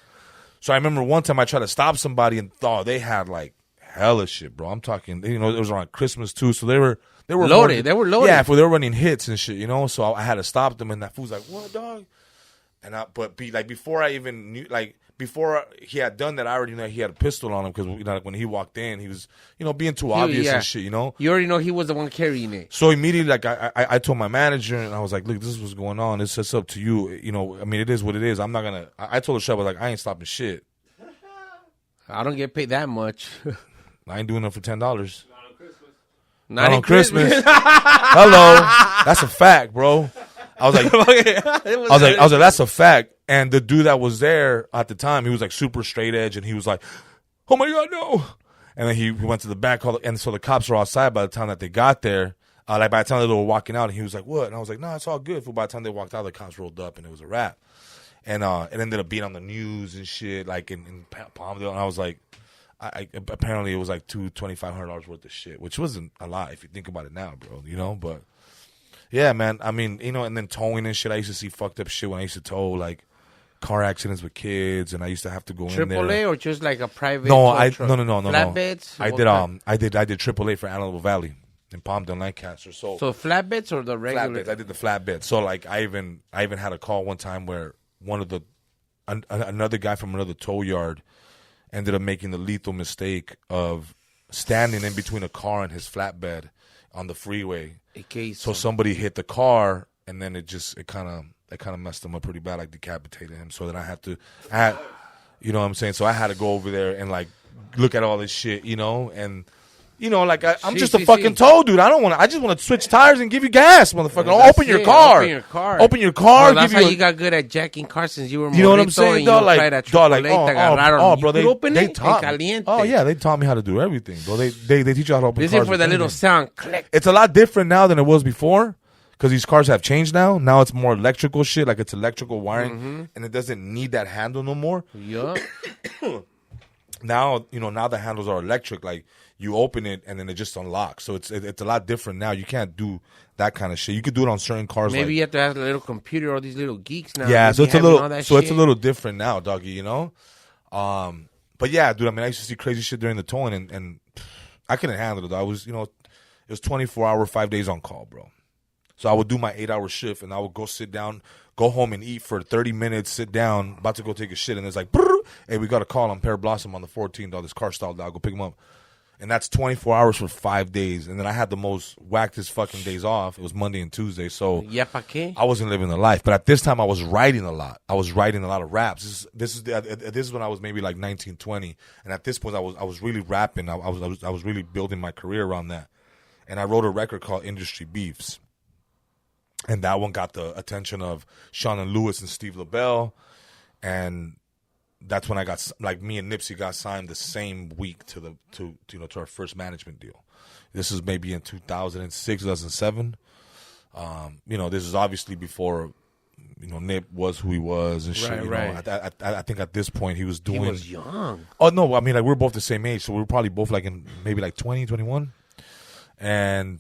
So I remember one time I tried to stop somebody and thought they had like hella shit, bro. I'm talking, it was around Christmas too, so they were loaded. They were loaded. Yeah, they were running hits and shit, So I had to stop them, and that fool's like, "What, dog?" And before I even knew, like. Before he had done that, I already knew he had a pistol on him because like when he walked in, he was being too obvious and shit. You already know he was the one carrying it. So immediately, like I told my manager, and I was like, "Look, this is what's going on. It's up to you. I mean, it is what it is. I'm not gonna." I told the shop, I was like, "I ain't stopping shit. I don't get paid that much. I ain't doing it for $10. Not on Christmas. Not on Christmas. Hello, that's a fact, bro. I was like, that's a fact. And the dude that was there at the time, he was like super straight edge, and he was like, "Oh my God, no!" And then he went to the back, and so the cops were outside by the time that they got there. Like by the time they were walking out, and he was like, "What?" And I was like, "No, it's all good." By the time they walked out, the cops rolled up, and it was a wrap. And it ended up being on the news and shit, like in Palmdale. And I was like, apparently it was like $2,500 worth of shit, which wasn't a lot if you think about it now, bro. But yeah, man. I mean, and then towing and shit. I used to see fucked up shit when I used to tow, like car accidents with kids, and I used to have to go in there. AAA or just like a private? No, no. Flatbeds? I did AAA for Antelope Valley in Palmdale, Lancaster. So flatbeds or the regular? Flatbeds. I did the flatbed. So like I even had a call one time where another guy from another tow yard ended up making the lethal mistake of standing in between a car and his flatbed on the freeway. So somebody hit the car, and then it kind of messed him up pretty bad, like decapitated him. So then I had, you know what I'm saying? So I had to go over there and like look at all this shit, and like I'm just a fucking tow dude. I just want to switch tires and give you gas, motherfucker. Open your car. Well, that's how you got good at jacking cars since you were. You know what I'm saying, dog? Like, bro, they taught me. Oh yeah, they taught me how to do everything, bro. They teach you how to open cars. Listen for that little sound, click. It's a lot different now than it was before. Because these cars have changed now. Now it's more electrical shit, like it's electrical wiring, and it doesn't need that handle no more. Yeah. Now the handles are electric. Like you open it and then it just unlocks. So it's a lot different now. You can't do that kind of shit. You could do it on certain cars. Maybe you have to have a little computer or these little geeks now. Yeah, so it's a little different now, doggy. But yeah, dude. I mean, I used to see crazy shit during the towing, and I couldn't handle it. I was, it was 24-hour, 5 days on call, bro. So I would do my 8-hour shift, and I would go sit down, go home and eat for 30 minutes, sit down, about to go take a shit, and it's like, hey, we got a call on Pear Blossom on the 14th, dog. This car stalled, dog. Go pick him up. And that's 24 hours for 5 days. And then I had the most whackest fucking days off. It was Monday and Tuesday. So Yeah, pa' qué? I wasn't living the life. But at this time, I was writing a lot. I was writing a lot of raps. This is when I was maybe like 19, 20. And at this point, I was really rapping. I was really building my career around that. And I wrote a record called Industry Beefs. And that one got the attention of Sean and Lewis and Steve LaBelle. And that's when I got, like, me and Nipsey got signed the same week to our first management deal. This is maybe in 2006, 2007. This is obviously before, Nip was who he was and shit. Right. I think at this point he was doing. He was young. Oh no, I mean, like, we're both the same age, so we were probably both like in maybe like 20, 21. And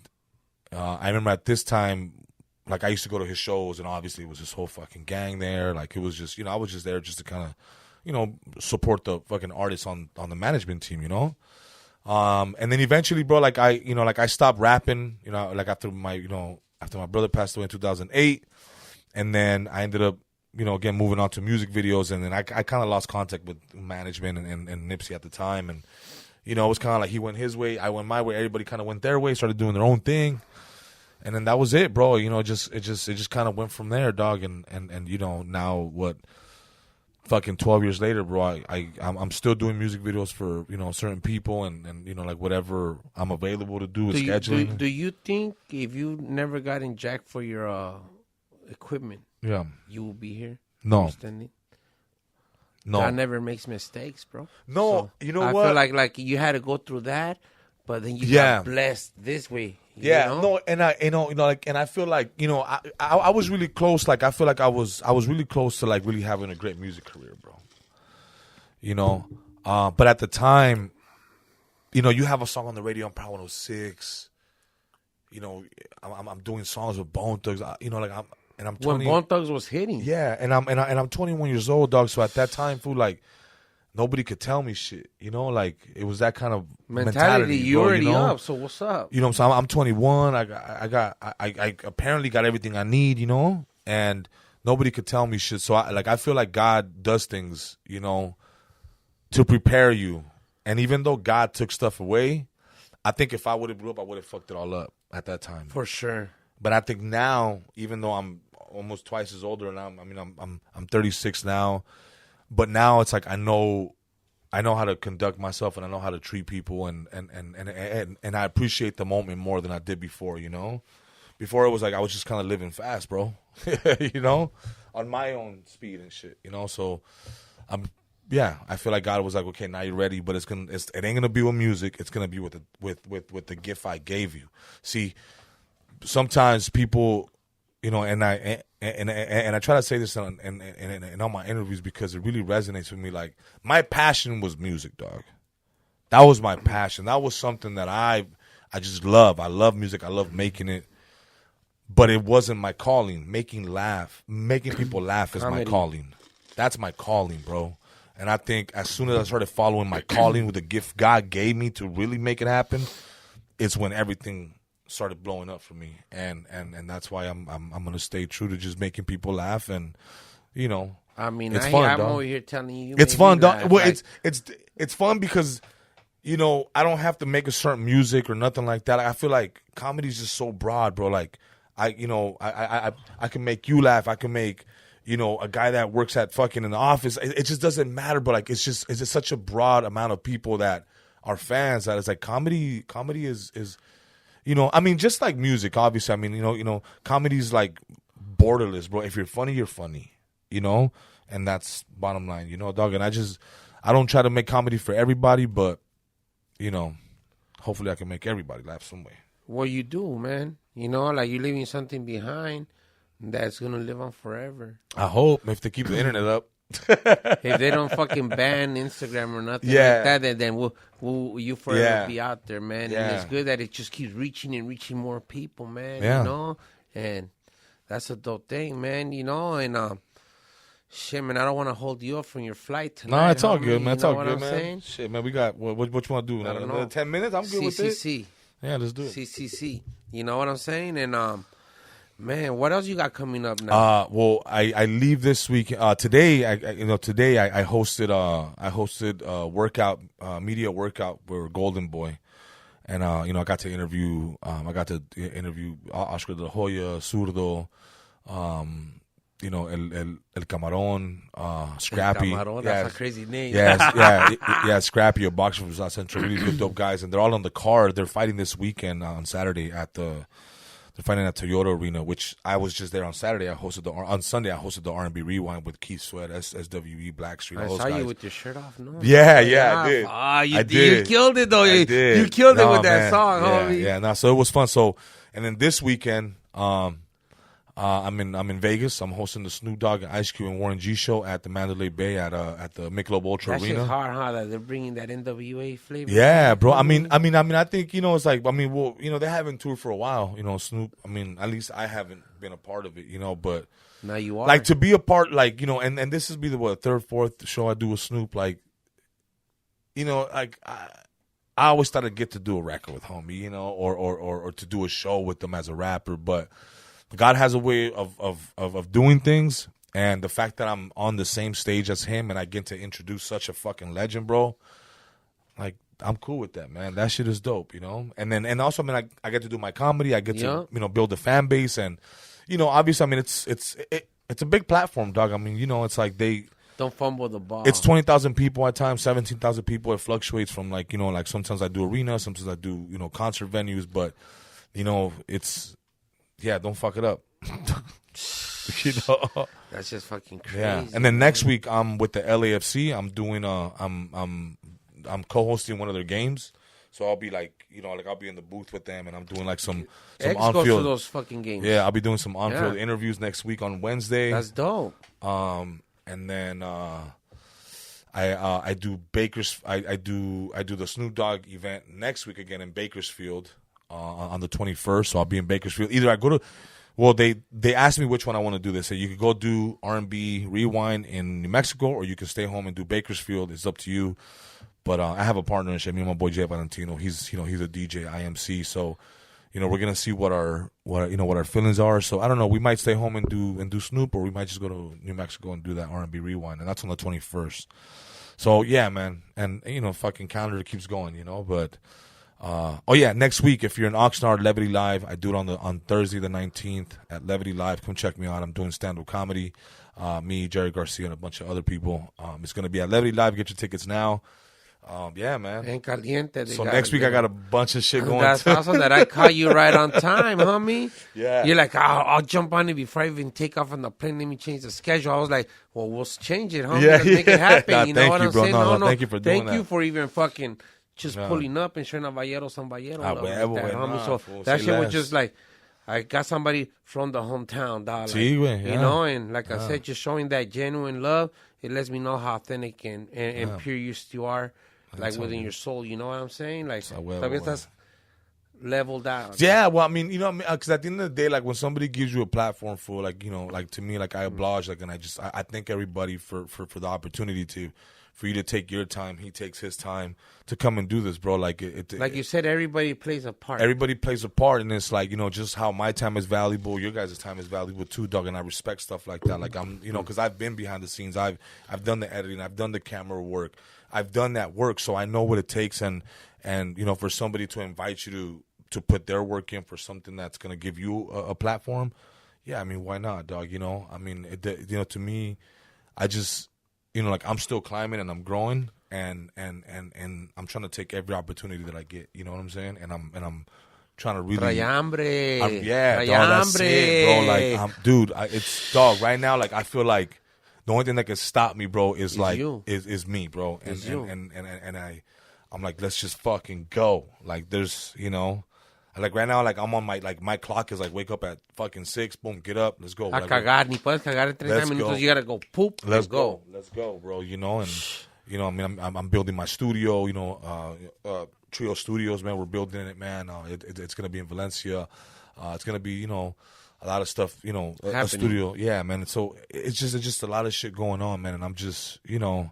I remember at this time, like, I used to go to his shows, and obviously it was this whole fucking gang there. Like, it was just, I was just there just to kind of, support the fucking artists on the management team, and then eventually, bro, like, I stopped rapping, like, after my brother passed away in 2008, and then I ended up, again, moving on to music videos, and then I kind of lost contact with management and Nipsey at the time, and, it was kind of like he went his way, I went my way, everybody kind of went their way, started doing their own thing, and then that was it, bro, it just kind of went from there, dog, and now what, fucking 12 years later, bro, I'm still doing music videos for, certain people and like whatever I'm available to do with scheduling. Do you think if you never got in jack for your equipment, yeah, you will be here? No. Understanding? No. God never makes mistakes, bro. No, so what? I feel like you had to go through that, but then you got blessed this way. No, and I, and I feel like, I was really close. Like, I feel like I was really close to, like, really having a great music career, bro. But at the time, you have a song on the radio on Power 106. I'm doing songs with Bone Thugs. I'm 20. When Bone Thugs was hitting. Yeah, and I'm 21 years old, dog. So at that time, fool, like, nobody could tell me shit, like, it was that kind of mentality. You already up, so what's up? So I'm 21. I apparently got everything I need, and nobody could tell me shit. So I feel like God does things, to prepare you. And even though God took stuff away, I think if I would have grew up, I would have fucked it all up at that time. For sure. But I think now, even though I'm almost twice as older, and I'm 36 now. But now it's like I know how to conduct myself, and I know how to treat people, and I appreciate the moment more than I did before. Before it was like I was just kind of living fast, bro. On my own speed and shit. So I feel like God was like, okay, now you're ready, but it ain't gonna be with music. It's gonna be with the gift I gave you. See, sometimes people, and I try to say this in all my interviews because it really resonates with me. Like, my passion was music, dog. That was my passion. That was something that I just love. I love music. I love making it. But it wasn't my calling. Making people laugh is my calling. That's my calling, bro. And I think as soon as I started following my calling with the gift God gave me to really make it happen, it's when everything started blowing up for me, and that's why I'm gonna stay true to just making people laugh, and it's fun. I'm over here telling you, it's fun. Well, it's fun because I don't have to make a certain music or nothing like that. I feel like comedy is just so broad, bro. Like, I can make you laugh. I can make a guy that works at fucking in the office. It just doesn't matter, but like it's just such a broad amount of people that are fans that it's like comedy is. Just like music, obviously. Comedy's like borderless, bro. If you're funny, you're funny, and that's bottom line, dog. And I don't try to make comedy for everybody, but, hopefully I can make everybody laugh some way. Well, you do, man. Like, you're leaving something behind that's going to live on forever. I hope, if they keep the internet up. If they don't fucking ban Instagram or nothing like that, then you forever be out there, man. And it's good that it just keeps reaching and reaching more people, man. And that's a dope thing, man. And shit, man, I don't want to hold you up from your flight tonight. No, it's all good, man. It's all good, man. Saying? Shit, man, we got what you want to do? Another 10 minutes? I'm good with it. Yeah, let's do it. You know what I'm saying? And Man, what else you got coming up now? Well, I leave this week. Today, I hosted a workout, media workout with Golden Boy, and I got to interview Oscar de la Hoya, Zurdo, El Camarón, Scrappy. El Camarón, that's a crazy name. Scrappy, a boxer from South Central, really good, dope guys, and they're all on the card. They're fighting this weekend on Saturday They're fighting at Toyota Arena, which I was just there on Saturday. On Sunday I hosted the R&B Rewind with Keith Sweat, SWE, Blackstreet. I saw you with your shirt off. No, yeah, I did. You did. You killed it though. I did. You killed it with that song, homie. Yeah. No, so it was fun. So, and then this weekend, I'm in Vegas. I'm hosting the Snoop Dogg and Ice Cube and Warren G show at the Mandalay Bay at the Michelob Ultra That's Arena. That's hard, huh? That they're bringing that NWA flavor. Yeah, bro. I mean, I think it's like, they haven't toured for a while. Snoop. At least I haven't been a part of it. But now you are. Like to be a part, like and this is be the third, fourth show I do with Snoop. Like, I always thought I'd get to do a record with homie, or to do a show with them as a rapper, but God has a way of doing things, and the fact that I'm on the same stage as him and I get to introduce such a fucking legend, bro, like, I'm cool with that, man. That shit is dope, And also, I get to do my comedy. I get to, build a fan base, and, obviously, it's a big platform, dog. It's like don't fumble the ball. It's 20,000 people at times, 17,000 people. It fluctuates from like sometimes I do arena, sometimes I do concert venues, but it's. Yeah, don't fuck it up. That's just fucking crazy. Yeah, and then next week I'm with the LAFC. I'm doing I'm co-hosting one of their games, so I'll be like I'll be in the booth with them, and I'm doing like some on-field. Goes to those fucking games. Yeah, I'll be doing some on-field interviews next week on Wednesday. That's dope. And then I do I do the Snoop Dogg event next week again in Bakersfield. On the 21st, so I'll be in Bakersfield. Either I go to, they asked me which one I want to do. They said you could go do R&B Rewind in New Mexico, or you can stay home and do Bakersfield. It's up to you. But I have a partnership. Me and my boy Jay Valentino. He's a DJ IMC. So we're gonna see what our feelings are. So I don't know. We might stay home and do Snoop, or we might just go to New Mexico and do that R&B Rewind, and that's on the 21st. So yeah, man, and fucking calendar keeps going. But. Next week, if you're in Oxnard, Levity Live, I do it on Thursday the 19th at Levity Live. Come check me out. I'm doing stand-up comedy. Me, Jerry Garcia, and a bunch of other people. It's going to be at Levity Live. Get your tickets now. Yeah, man. En caliente. So next week, I got a bunch of shit going. That's awesome that I caught you right on time, homie. Yeah. You're like, I'll jump on it before I even take off on the plane. Let me change the schedule. I was like, well, we'll change it, homie. Let's make it happen. Nah, you know what I'm saying? No, thank you for doing that. Thank you for even fucking... just pulling up and showing a Valleros on Valleros. So that shit was just like, I got somebody from the hometown, dog. And like I said, just showing that genuine love, it lets me know how authentic and pure you still are, like within your soul. You know what I'm saying? Like, that's leveled out. Yeah, well, because at the end of the day, like when somebody gives you a platform for, like, like to me, like I oblige, like, and I thank everybody for the opportunity for you to take your time, he takes his time to come and do this, bro. Like like you said, everybody plays a part. Everybody plays a part, and it's like just how my time is valuable, your guys' time is valuable too, dog. And I respect stuff like that. Like I'm, because I've been behind the scenes, I've done the editing, I've done the camera work, I've done that work, so I know what it takes. And for somebody to invite you to put their work in for something that's gonna give you a platform, yeah, why not, dog? To me, I just. Like I'm still climbing and I'm growing and I'm trying to take every opportunity that I get. You know what I'm saying? And I'm trying to really. Trayambre. Dog, that's it, bro. Like, dude, it's dog right now. Like I feel like the only thing that can stop me, bro, is like is me, bro. And I'm like, let's just fucking go. Like there's like right now, like I'm on my clock is like wake up at fucking 6, boom, get up, let's go. A cagar, ni puedes cagar en 30 minutos. You gotta go poop. Let's go, bro. And I'm building my studio. Trio Studios, man. We're building it, man. It's gonna be in Valencia. It's gonna be a lot of stuff. A studio, yeah, man. So it's just a lot of shit going on, man. And I'm just trying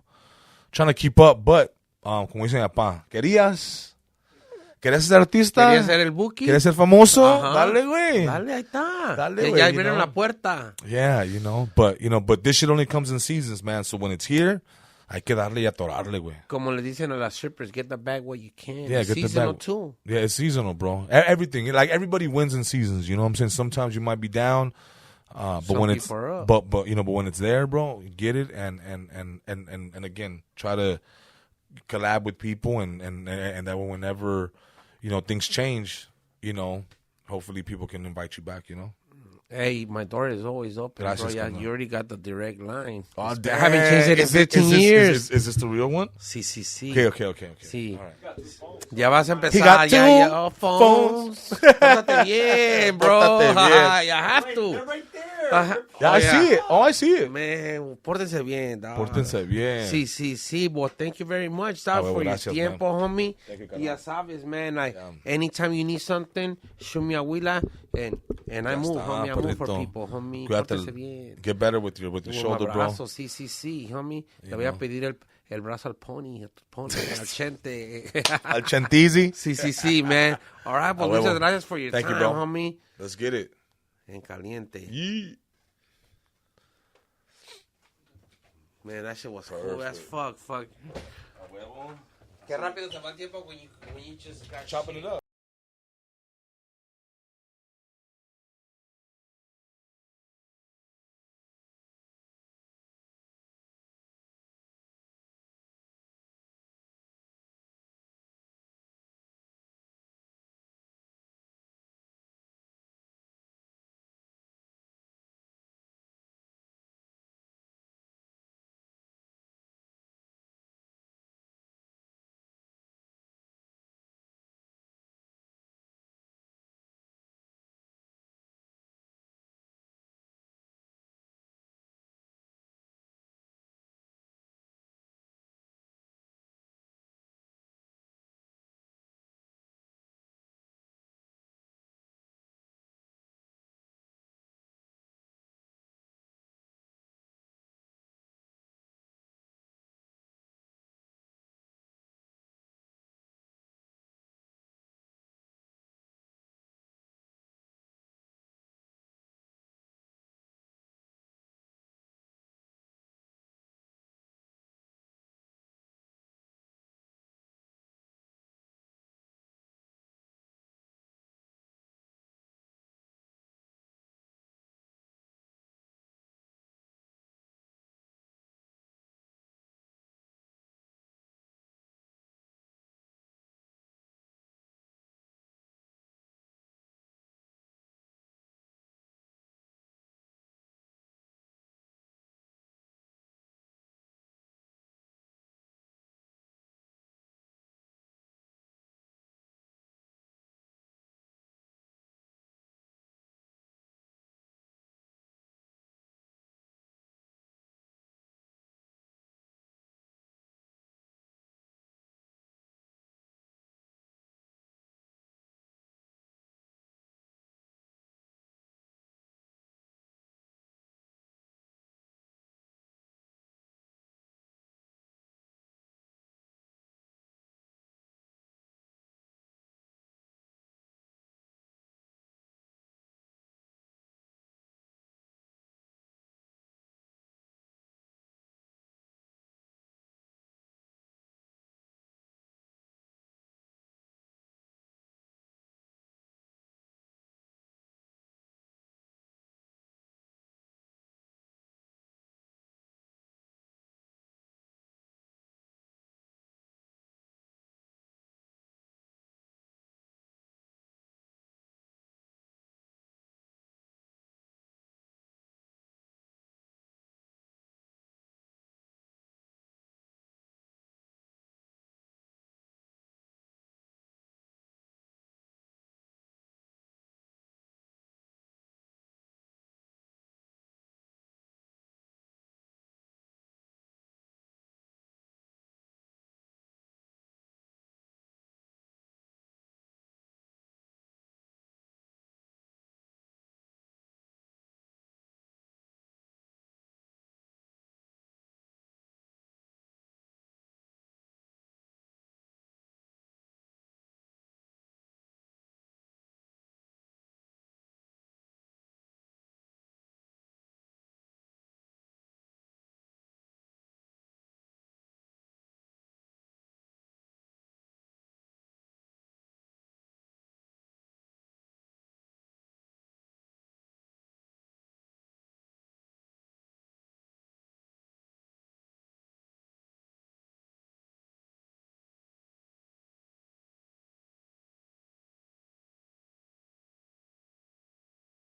to keep up. But como dicen, querías. ¿Quieres ser artista? ¿Querías ser el Buki? ¿Quieres ser famoso? Ajá. Dale, güey. Dale, ahí está. Dale, Ya, güey, ya you vieron know? la puerta. Yeah, but this shit only comes in seasons, man. So when it's here, hay que darle y atorarle, güey. Como le dicen a las strippers, get the bag where you can. Yeah, It's get the seasonal bag. too. Yeah, it's seasonal, bro. Everything, like everybody wins in seasons. You know what I'm saying? Sometimes you might be down, but Some when it's people are up. but when it's there, bro, get it and again try to collab with people and that way whenever things change, hopefully people can invite you back. Hey, my door is always open, Gracias, bro. Yeah, carnal. you already got the direct line. Oh, I damn. haven't changed it in 15 years. Is this the real one? Sí, sí, sí. Okay. Sí. All right. Ya vas a He got empezar. Ya, two oh, phones. Pórtate bien, bro. Pórtate bien. You have to. They're right there. Ajá. Yeah, I see it. Oh, I see it. Man, pórtense bien, dog. Pórtense bien. Sí, sí, sí. Well, thank you very much, dog, well, for your gracias, tiempo, homie. Thank you, carnal. Ya sabes, man. Like, Yeah. anytime you need something, shoot me a huila, and I move, está, homie. I move for perrito. people, homie. Cuídate. Pórtense bien. Get better with your shoulder, Un bro. abrazo, sí, sí, sí, homie. Le voy a pedir el brazo al pony, al chente. Al Chantizi. Sí, sí, sí, man. All right, well, huevo. muchas gracias for your Thank you, time, bro. homie. Let's get it. En caliente. Yeah. Man, that shit was cool as fuck. Qué rápido se va el tiempo when you just got Chopping it up.